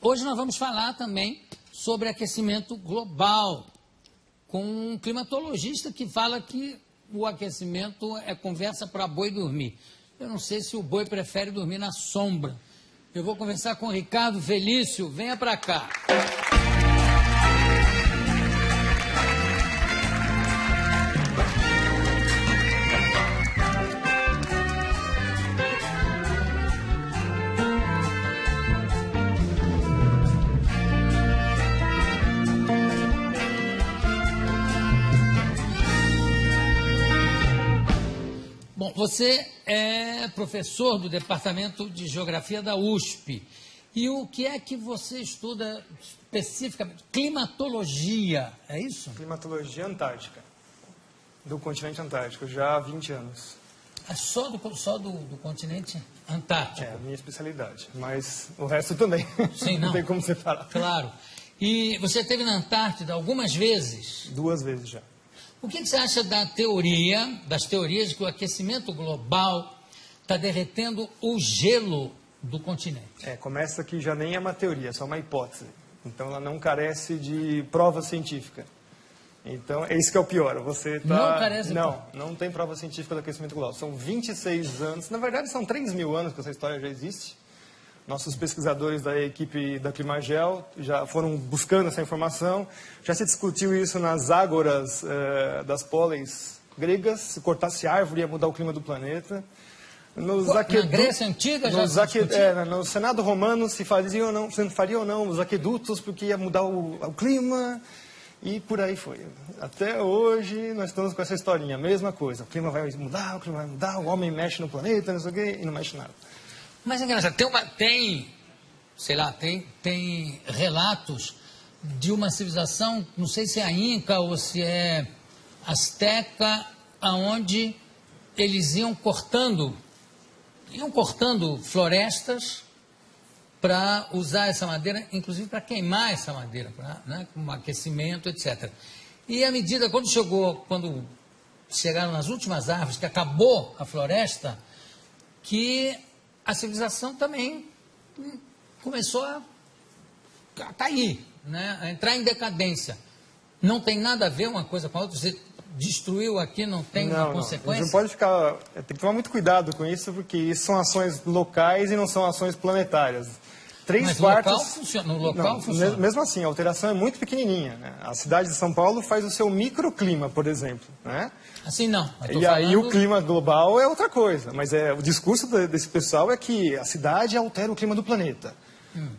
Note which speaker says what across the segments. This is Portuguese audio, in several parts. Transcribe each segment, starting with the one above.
Speaker 1: Hoje nós vamos falar também sobre aquecimento global, com um climatologista que fala que o aquecimento é conversa para boi dormir. Eu não sei se o boi prefere dormir na sombra. Eu vou conversar com o Ricardo Felício. Venha para cá. Bom, você é professor do Departamento de Geografia da USP. E o que é que você estuda especificamente? Climatologia, é isso?
Speaker 2: Climatologia antártica, do continente antártico, já há 20 anos.
Speaker 1: É só do continente antártico?
Speaker 2: É a minha especialidade, mas o resto também.
Speaker 1: Sim, não.
Speaker 2: Não tem como separar.
Speaker 1: Claro. E você esteve na Antártida algumas vezes?
Speaker 2: 2 vezes já.
Speaker 1: O que você acha das teorias de que o aquecimento global está derretendo o gelo do continente?
Speaker 2: Começa que já nem é uma teoria, é só uma hipótese. Então ela não carece de prova científica. Então é isso que é o pior. Você tá...
Speaker 1: Não carece de prova?
Speaker 2: Não tem prova científica do aquecimento global. São 26 anos, na verdade são 3.000 anos que essa história já existe. Nossos pesquisadores da equipe da Climagel já foram buscando essa informação. Já se discutiu isso nas ágoras das póleis gregas. Se cortasse árvore ia mudar o clima do planeta.
Speaker 1: Na Grécia Antiga já se discutiu?
Speaker 2: No Senado Romano se faria ou não os aquedutos porque ia mudar o clima. E por aí foi. Até hoje nós estamos com essa historinha, a mesma coisa. O clima vai mudar, o homem mexe no planeta, não sei o quê, e não mexe nada.
Speaker 1: Mas é engraçado, tem relatos de uma civilização, não sei se é a Inca ou se é Azteca, aonde eles iam cortando florestas para usar essa madeira, inclusive para queimar essa madeira, com aquecimento, etc. E à medida, quando chegaram nas últimas árvores, que acabou a floresta, que a civilização também começou a cair, a entrar em decadência. Não tem nada a ver uma coisa com a outra. Você destruiu aqui, não tem uma consequência?
Speaker 2: Não pode ficar... Tem que tomar muito cuidado com isso, porque isso são ações locais e não são ações planetárias.
Speaker 1: Mas no local funciona.
Speaker 2: Mesmo assim, a alteração é muito pequenininha. A cidade de São Paulo faz o seu microclima, por exemplo.
Speaker 1: Assim não.
Speaker 2: E aí o clima global é outra coisa. Mas o discurso desse pessoal é que a cidade altera o clima do planeta.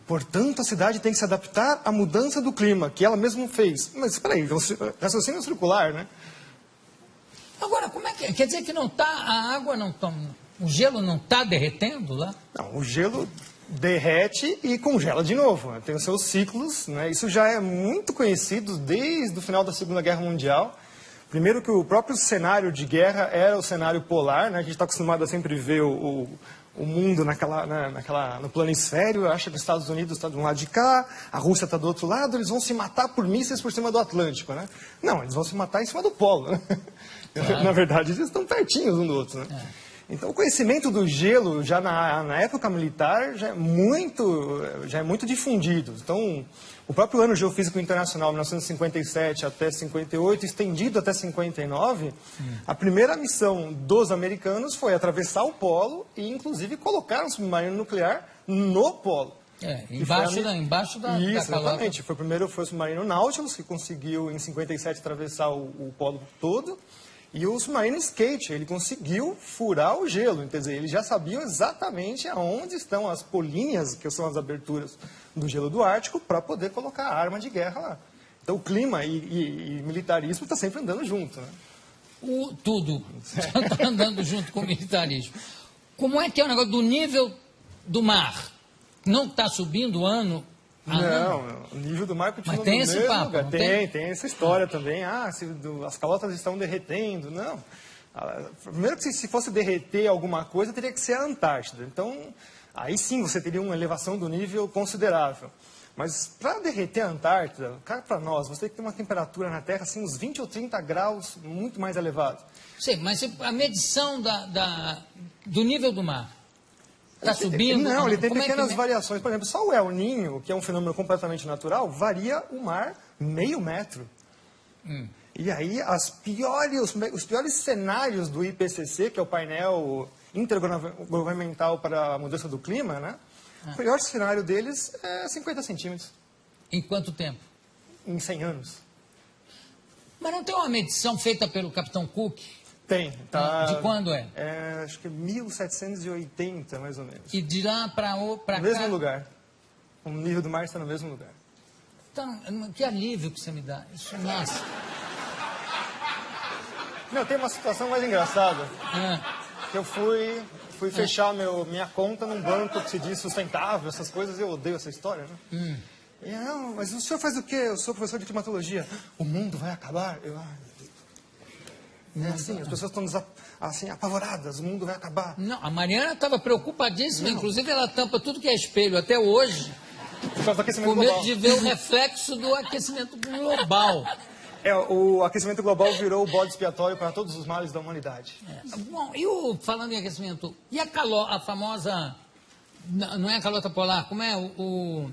Speaker 2: Portanto, a cidade tem que se adaptar à mudança do clima, que ela mesma fez. Mas espera aí, raciocínio circular, né?
Speaker 1: Agora, como é que é? Quer dizer que a água não está... O gelo não está derretendo lá?
Speaker 2: Não, o gelo derrete e congela de novo. Tem os seus ciclos, Isso já é muito conhecido desde o final da Segunda Guerra Mundial. Primeiro que o próprio cenário de guerra era o cenário polar, A gente está acostumado a sempre ver o mundo no planisfério. Acha que os Estados Unidos estão de um lado de cá, a Rússia está do outro lado, eles vão se matar por mísseis por cima do Atlântico, Não, eles vão se matar em cima do polo, Claro. Na verdade, eles estão pertinhos um do outro, Então, o conhecimento do gelo, já na época militar, já é muito difundido. Então, o próprio Ano Geofísico Internacional, 1957 até 58, estendido até 59, a primeira missão dos americanos foi atravessar o polo e, inclusive, colocar um submarino nuclear no polo.
Speaker 1: Embaixo da
Speaker 2: Isso,
Speaker 1: calota.
Speaker 2: exatamente. Primeiro foi o submarino Nautilus, que conseguiu, em 57, atravessar o polo todo. E o submarino Skate, ele conseguiu furar o gelo, quer dizer, eles já sabiam exatamente aonde estão as políneas, que são as aberturas do gelo do Ártico, para poder colocar a arma de guerra lá. Então o clima e militarismo está sempre andando junto,
Speaker 1: Tudo está andando junto com o militarismo. Como é que é o negócio do nível do mar? Não está subindo ano?
Speaker 2: Não, o nível do mar continua
Speaker 1: no mesmo lugar. Mas tem esse papo?
Speaker 2: Tem essa história também. As calotas estão derretendo. Não. Primeiro que se fosse derreter alguma coisa, teria que ser a Antártida. Então, aí sim você teria uma elevação do nível considerável. Mas para derreter a Antártida, cá para nós, você tem que ter uma temperatura na Terra, assim, uns 20 ou 30 graus, muito mais elevado.
Speaker 1: Sim, mas a medição do nível do mar? Está subindo?
Speaker 2: Não, ele tem
Speaker 1: Como é que
Speaker 2: pequenas variações. Por exemplo, só o El Niño, que é um fenômeno completamente natural, varia o mar meio metro. E aí, os piores cenários do IPCC, que é o painel intergovernamental para a mudança do clima, né? O pior cenário deles é 50 centímetros.
Speaker 1: Em quanto tempo?
Speaker 2: Em 100 anos.
Speaker 1: Mas não tem uma medição feita pelo Capitão Cook?
Speaker 2: Tem. Tá,
Speaker 1: De quando é?
Speaker 2: Acho que 1780, mais ou menos.
Speaker 1: E de lá para cá?
Speaker 2: No mesmo lugar. O nível do mar está no mesmo lugar.
Speaker 1: Então, que alívio que você me dá. Isso, nossa.
Speaker 2: Não, tem uma situação mais engraçada. Que eu fui fechar minha conta num banco que se diz sustentável, essas coisas, eu odeio essa história, né? E, não, mas o senhor faz o quê? Eu sou professor de climatologia. O mundo vai acabar? É assim, as pessoas estão assim, apavoradas, o mundo vai acabar.
Speaker 1: Não, a Mariana estava preocupadíssima, inclusive ela tampa tudo que é espelho até hoje,
Speaker 2: Por causa do aquecimento
Speaker 1: com medo
Speaker 2: global.
Speaker 1: de ver o reflexo do aquecimento global.
Speaker 2: O aquecimento global virou o bode expiatório para todos os males da humanidade.
Speaker 1: Bom, falando em aquecimento, e a famosa, não é a calota polar, como é o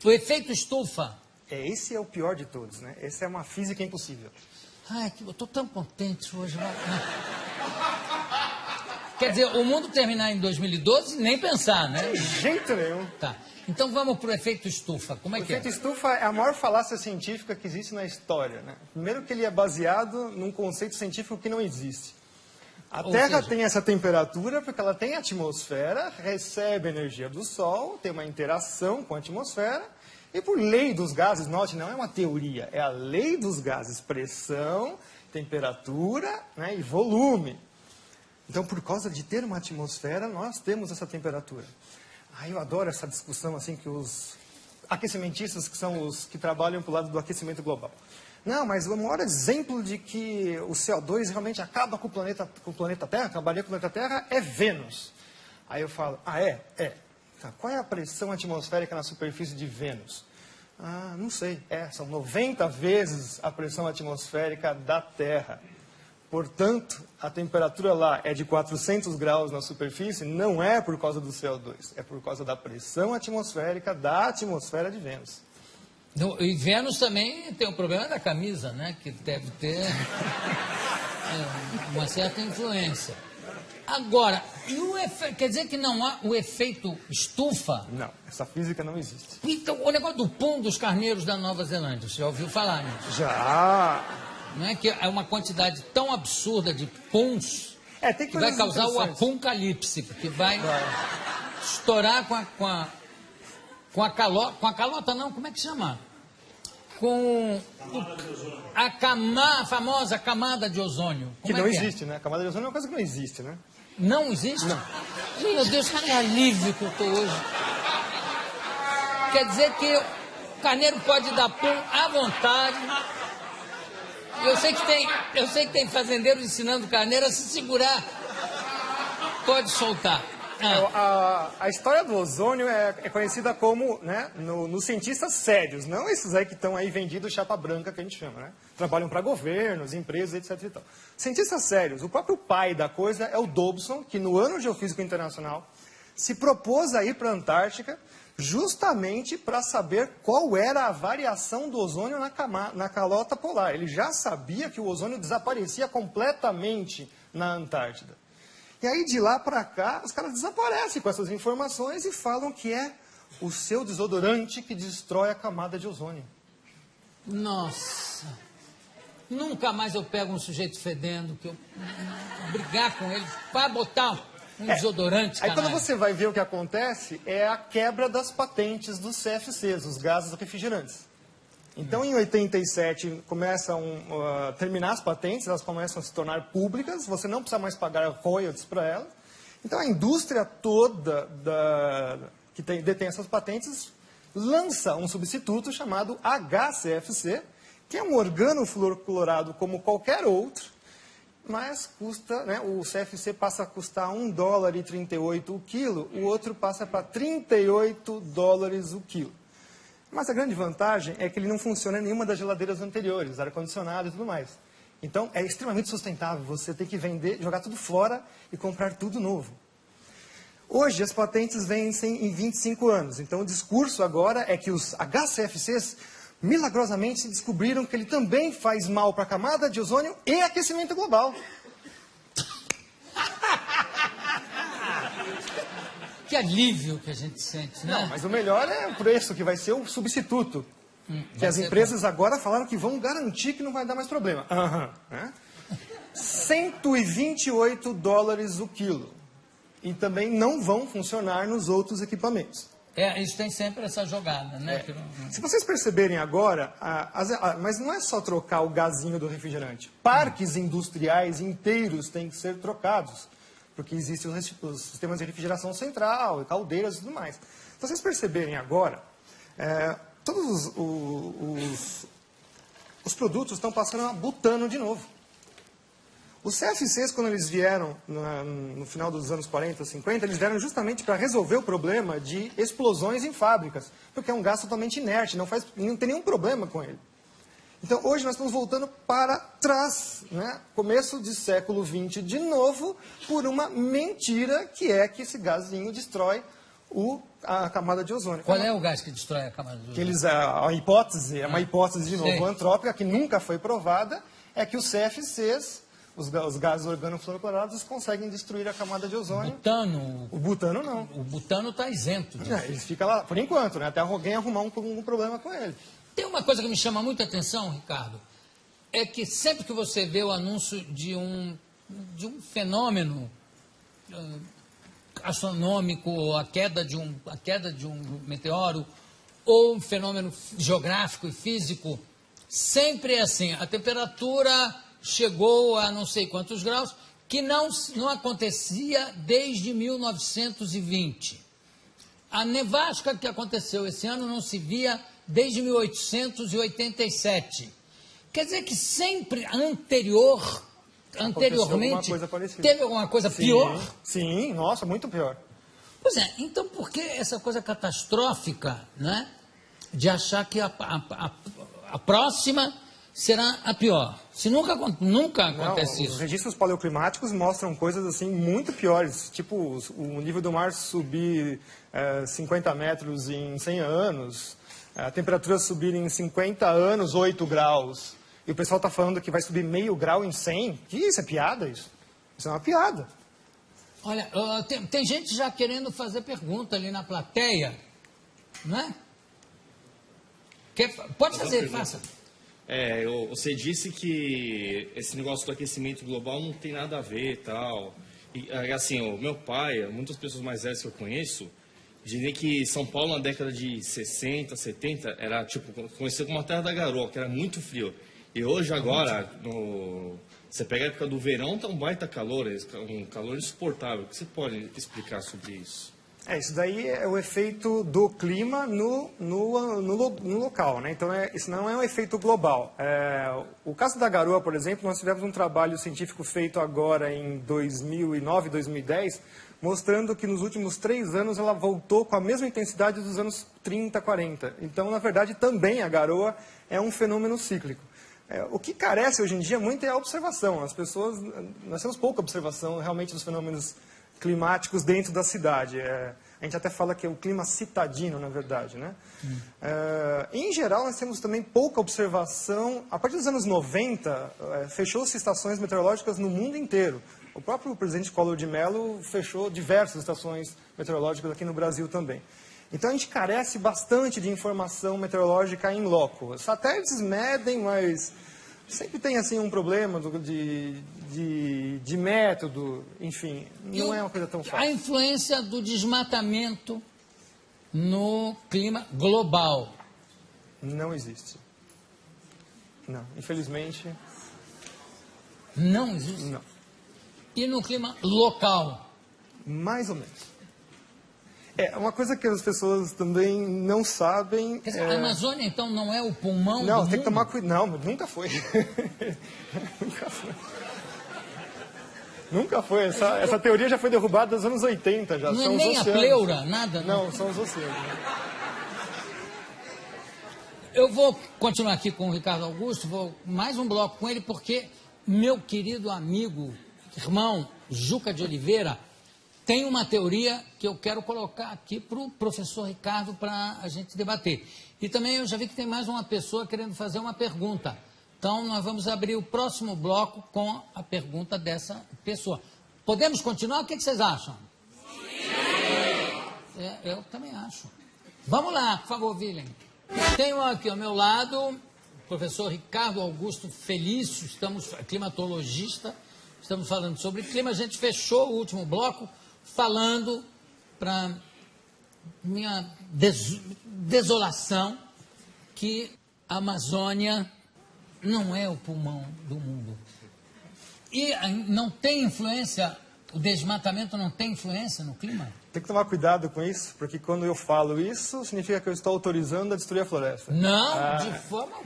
Speaker 1: efeito estufa?
Speaker 2: Esse é o pior de todos, né? Essa é uma física impossível.
Speaker 1: Ai, eu estou tão contente hoje. Quer dizer, o mundo terminar em 2012, nem pensar, né?
Speaker 2: De jeito nenhum.
Speaker 1: Tá. Então vamos para o efeito estufa. Como é
Speaker 2: O
Speaker 1: que é?
Speaker 2: efeito estufa é a maior falácia científica que existe na história, né? Primeiro que ele é baseado num conceito científico que não existe. A Terra tem essa temperatura porque ela tem atmosfera, recebe energia do Sol, tem uma interação com a atmosfera, e por lei dos gases, note, não é uma teoria, é a lei dos gases, pressão, temperatura, né, e volume. Então, por causa de ter uma atmosfera, nós temos essa temperatura. Eu adoro essa discussão assim que os aquecimentistas, que são os que trabalham para o lado do aquecimento global. Não, mas o maior exemplo de que o CO2 realmente acaba com o planeta Terra, acabaria com o planeta Terra, é Vênus. Aí eu falo, é? Tá, qual é a pressão atmosférica na superfície de Vênus? Não sei. São 90 vezes a pressão atmosférica da Terra. Portanto, a temperatura lá é de 400 graus na superfície, não é por causa do CO2, é por causa da pressão atmosférica da atmosfera de Vênus.
Speaker 1: E Vênus também tem o problema da camisa, né? Que deve ter uma certa influência. Agora, quer dizer que não há o efeito estufa?
Speaker 2: Não, essa física não existe.
Speaker 1: Então, o negócio do pum dos carneiros da Nova Zelândia, você já ouviu falar nisso?
Speaker 2: Já!
Speaker 1: Não é que é uma quantidade tão absurda de puns que vai causar o apocalipse, porque vai estourar com a calota não, como é que chama? Com a famosa camada de ozônio.
Speaker 2: Que não existe, né? A camada de ozônio é uma coisa que não existe, né?
Speaker 1: Não existe?
Speaker 2: Não.
Speaker 1: Meu Deus, que alívio que eu estou hoje. Quer dizer que o carneiro pode dar pum à vontade. Eu sei que tem fazendeiros ensinando o carneiro a se segurar. Pode soltar.
Speaker 2: A história do ozônio é conhecida como, né, nos cientistas sérios, não esses aí que estão aí vendidos chapa branca, que a gente chama, né? Trabalham para governos, empresas, etc. E tal. Cientistas sérios, o próprio pai da coisa é o Dobson, que no Ano Geofísico Internacional se propôs a ir para a Antártica justamente para saber qual era a variação do ozônio na calota polar. Ele já sabia que o ozônio desaparecia completamente na Antártida. E aí, de lá para cá, os caras desaparecem com essas informações e falam que é o seu desodorante que destrói a camada de ozônio.
Speaker 1: Nossa! Nunca mais eu pego um sujeito fedendo, que eu brigar com ele para botar um desodorante,
Speaker 2: Aí,
Speaker 1: canalha.
Speaker 2: quando você vai ver o que acontece, é a quebra das patentes dos CFCs, os gases refrigerantes. Então, em 87, começam a terminar as patentes, elas começam a se tornar públicas, você não precisa mais pagar royalties para elas. Então, a indústria toda que detém essas patentes lança um substituto chamado HCFC, que é um organofluorclorado como qualquer outro, mas custa, né, o CFC passa a custar $1,38 o quilo, o outro passa para $38 o quilo. Mas a grande vantagem é que ele não funciona em nenhuma das geladeiras anteriores, ar-condicionado e tudo mais. Então, é extremamente sustentável. Você tem que vender, jogar tudo fora e comprar tudo novo. Hoje, as patentes vencem em 25 anos. Então, o discurso agora é que os HCFCs, milagrosamente, descobriram que ele também faz mal para a camada de ozônio e aquecimento global.
Speaker 1: Que alívio que a gente sente, né?
Speaker 2: Não, mas o melhor é o preço, que vai ser o substituto. Que as empresas agora falaram que vão garantir que não vai dar mais problema. Né? $128 o quilo. E também não vão funcionar nos outros equipamentos.
Speaker 1: Isso tem sempre essa jogada, né?
Speaker 2: Se vocês perceberem agora, mas não é só trocar o gazinho do refrigerante. Parques industriais inteiros têm que ser trocados, porque existem os sistemas de refrigeração central, caldeiras e tudo mais. Se vocês perceberem agora, todos os produtos estão passando a butano de novo. Os CFCs, quando eles vieram no final dos anos 40, 50, eles vieram justamente para resolver o problema de explosões em fábricas, porque é um gás totalmente inerte, não tem nenhum problema com ele. Então, hoje nós estamos voltando para trás, né? Começo de século XX de novo, por uma mentira que é que esse gazinho destrói a camada de ozônio.
Speaker 1: Qual é o gás que destrói a camada de ozônio?
Speaker 2: A hipótese, é uma hipótese de novo antrópica, que nunca foi provada, é que os CFCs, os gases organofluorocorados, conseguem destruir a camada de ozônio. O butano não.
Speaker 1: O butano está isento disso.
Speaker 2: Ele fica lá, por enquanto, né? Até alguém arrumar um problema com ele.
Speaker 1: Tem uma coisa que me chama muita atenção, Ricardo, é que sempre que você vê o anúncio de um fenômeno astronômico, a queda de um meteoro, ou um fenômeno geográfico e físico, sempre é assim, a temperatura chegou a não sei quantos graus, que não acontecia desde 1920. A nevasca que aconteceu esse ano não se via desde 1887. Quer dizer que sempre anteriormente, teve alguma coisa pior?
Speaker 2: Sim, nossa, muito pior.
Speaker 1: Pois é, então por que essa coisa catastrófica, né, de achar que a próxima será a pior? Se nunca acontece isso.
Speaker 2: Os registros paleoclimáticos mostram coisas assim muito piores, tipo o nível do mar subir 50 metros em 100 anos, a temperatura subir em 50 anos 8 graus, e o pessoal está falando que vai subir meio grau em 100. Que isso é piada, isso? Isso é uma piada.
Speaker 1: Olha, tem gente já querendo fazer pergunta ali na plateia, não é? Pode fazer, faça.
Speaker 3: Você disse que esse negócio do aquecimento global não tem nada a ver e tal. E, assim, o meu pai, muitas pessoas mais velhas que eu conheço, dizem que São Paulo na década de 60, 70, era tipo, conhecido como a terra da garoa, que era muito frio. E hoje, agora, você pega a época do verão, tá um baita calor, um calor insuportável. O que você pode explicar sobre isso?
Speaker 2: Isso daí é o efeito do clima no local, né? Então, isso não é um efeito global. O caso da garoa, por exemplo, nós tivemos um trabalho científico feito agora em 2009, 2010, mostrando que nos últimos 3 anos ela voltou com a mesma intensidade dos anos 30, 40. Então, na verdade, também a garoa é um fenômeno cíclico. O que carece hoje em dia muito é a observação. Nós temos pouca observação realmente dos fenômenos climáticos dentro da cidade. A gente até fala que é o clima citadino, na verdade, né? Em geral, nós temos também pouca observação. A partir dos anos 90, fechou-se estações meteorológicas no mundo inteiro. O próprio presidente Collor de Mello fechou diversas estações meteorológicas aqui no Brasil também. Então, a gente carece bastante de informação meteorológica em loco. Satélites medem, mas sempre tem assim um problema de método, enfim, não é uma coisa tão fácil.
Speaker 1: A influência do desmatamento no clima global?
Speaker 2: Não existe. Não, infelizmente.
Speaker 1: Não existe?
Speaker 2: Não.
Speaker 1: E no clima local?
Speaker 2: Mais ou menos. Uma coisa que as pessoas também não sabem...
Speaker 1: Quer dizer, a Amazônia, então, não é o pulmão do
Speaker 2: Não,
Speaker 1: mundo?
Speaker 2: tem que tomar cuidado. Não, nunca foi. Nunca foi. Nunca foi. Essa teoria já foi derrubada nos anos 80. Já.
Speaker 1: Não
Speaker 2: são
Speaker 1: é nem
Speaker 2: os
Speaker 1: a pleura, nada?
Speaker 2: Não, são os oceanos.
Speaker 1: Eu vou continuar aqui com o Ricardo Augusto, vou mais um bloco com ele, porque meu querido amigo, irmão, Juca de Oliveira, tem uma teoria que eu quero colocar aqui para o professor Ricardo para a gente debater. E também eu já vi que tem mais uma pessoa querendo fazer uma pergunta. Então, nós vamos abrir o próximo bloco com a pergunta dessa pessoa. Podemos continuar? O que vocês acham? Sim! Eu também acho. Vamos lá, por favor, Willem. Tenho aqui ao meu lado o professor Ricardo Augusto Felício, climatologista, estamos falando sobre clima. A gente fechou o último bloco falando, para minha desolação, que a Amazônia não é o pulmão do mundo. E não tem influência, o desmatamento não tem influência no clima?
Speaker 2: Tem que tomar cuidado com isso, porque quando eu falo isso, significa que eu estou autorizando a destruir a floresta.
Speaker 1: Não, de forma...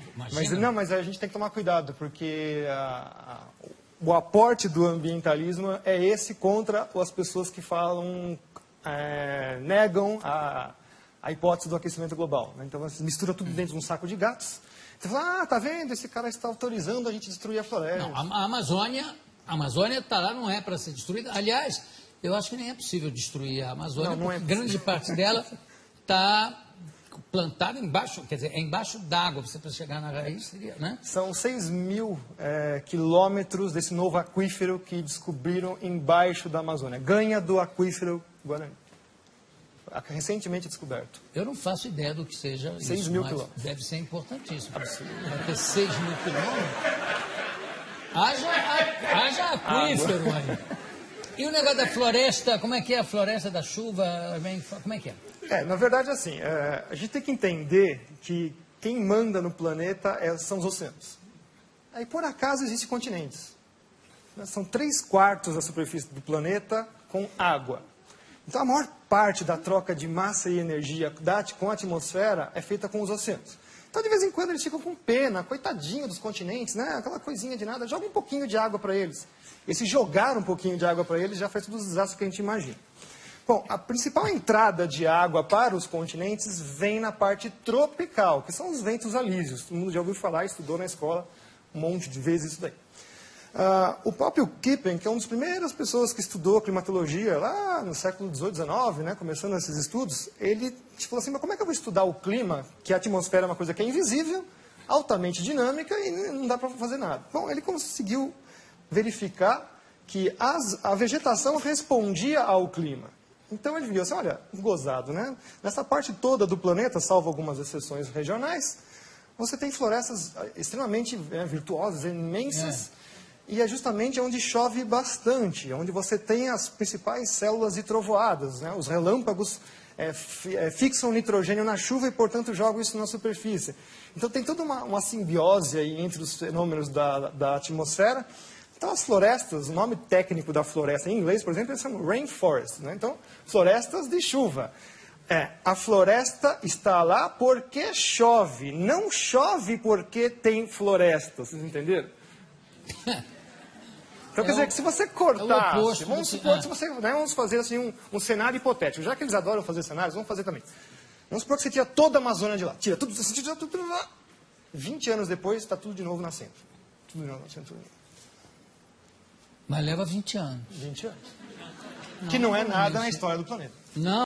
Speaker 2: Mas a gente tem que tomar cuidado, porque o aporte do ambientalismo é esse contra as pessoas que falam, negam a hipótese do aquecimento global. Né? Então, você mistura tudo dentro de um saco de gatos. Você fala, tá vendo? Esse cara está autorizando a gente destruir a floresta.
Speaker 1: Não, a Amazônia está lá, não é para ser destruída. Aliás, eu acho que nem é possível destruir a Amazônia, porque grande parte dela está plantada embaixo, quer dizer, é embaixo d'água, você para chegar na raiz seria, né?
Speaker 2: São 6.000 quilômetros desse novo aquífero que descobriram embaixo da Amazônia. Ganha do aquífero Guarani. Recentemente descoberto.
Speaker 1: Eu não faço ideia do que seja
Speaker 2: 6.000 quilômetros.
Speaker 1: Deve ser importantíssimo. Vai ter 6.000 quilômetros. Haja aquífero aí. E o negócio da floresta, como é que é a floresta da chuva? Como é que é?
Speaker 2: Na verdade, assim, a gente tem que entender que quem manda no planeta são os oceanos. Aí, por acaso, existem continentes. São 3/4 da superfície do planeta com água. Então, a maior parte da troca de massa e energia com a atmosfera é feita com os oceanos. Então, de vez em quando, eles ficam com pena, coitadinho dos continentes, né? Aquela coisinha de nada, joga um pouquinho de água para eles. E se jogar um pouquinho de água para eles, já faz todos os desastres que a gente imagina. Bom, a principal entrada de água para os continentes vem na parte tropical, que são os ventos alísios. Todo mundo já ouviu falar, estudou na escola um monte de vezes isso daí. O próprio Kippen, que é uma das primeiras pessoas que estudou climatologia lá no século XVIII, XIX, né, começando esses estudos, ele falou assim, mas como é que eu vou estudar o clima, que a atmosfera é uma coisa que é invisível, altamente dinâmica e não dá para fazer nada? Bom, ele conseguiu verificar que a vegetação respondia ao clima. Então ele viu assim, olha, gozado, né? Nessa parte toda do planeta, salvo algumas exceções regionais, você tem florestas extremamente virtuosas, imensas, e é justamente onde chove bastante, onde você tem as principais células de trovoadas, né? Os relâmpagos fixam nitrogênio na chuva e, portanto, jogam isso na superfície. Então tem toda uma simbiose aí entre os fenômenos da atmosfera. Então, as florestas, o nome técnico da floresta em inglês, por exemplo, eles chamam rainforest, né? Então, florestas de chuva. A floresta está lá porque chove, não chove porque tem floresta, vocês entenderam? Então, quer dizer que se você cortar, vamos supor, vamos fazer assim um cenário hipotético, já que eles adoram fazer cenários, vamos fazer também. Vamos supor que você tira toda a Amazônia de lá, tira tudo lá, 20 anos depois está tudo de novo nascendo. Tudo de novo nascendo, tudo de novo.
Speaker 1: Mas leva 20 anos.
Speaker 2: 20 anos. Que não é nada na história do planeta.
Speaker 1: Não.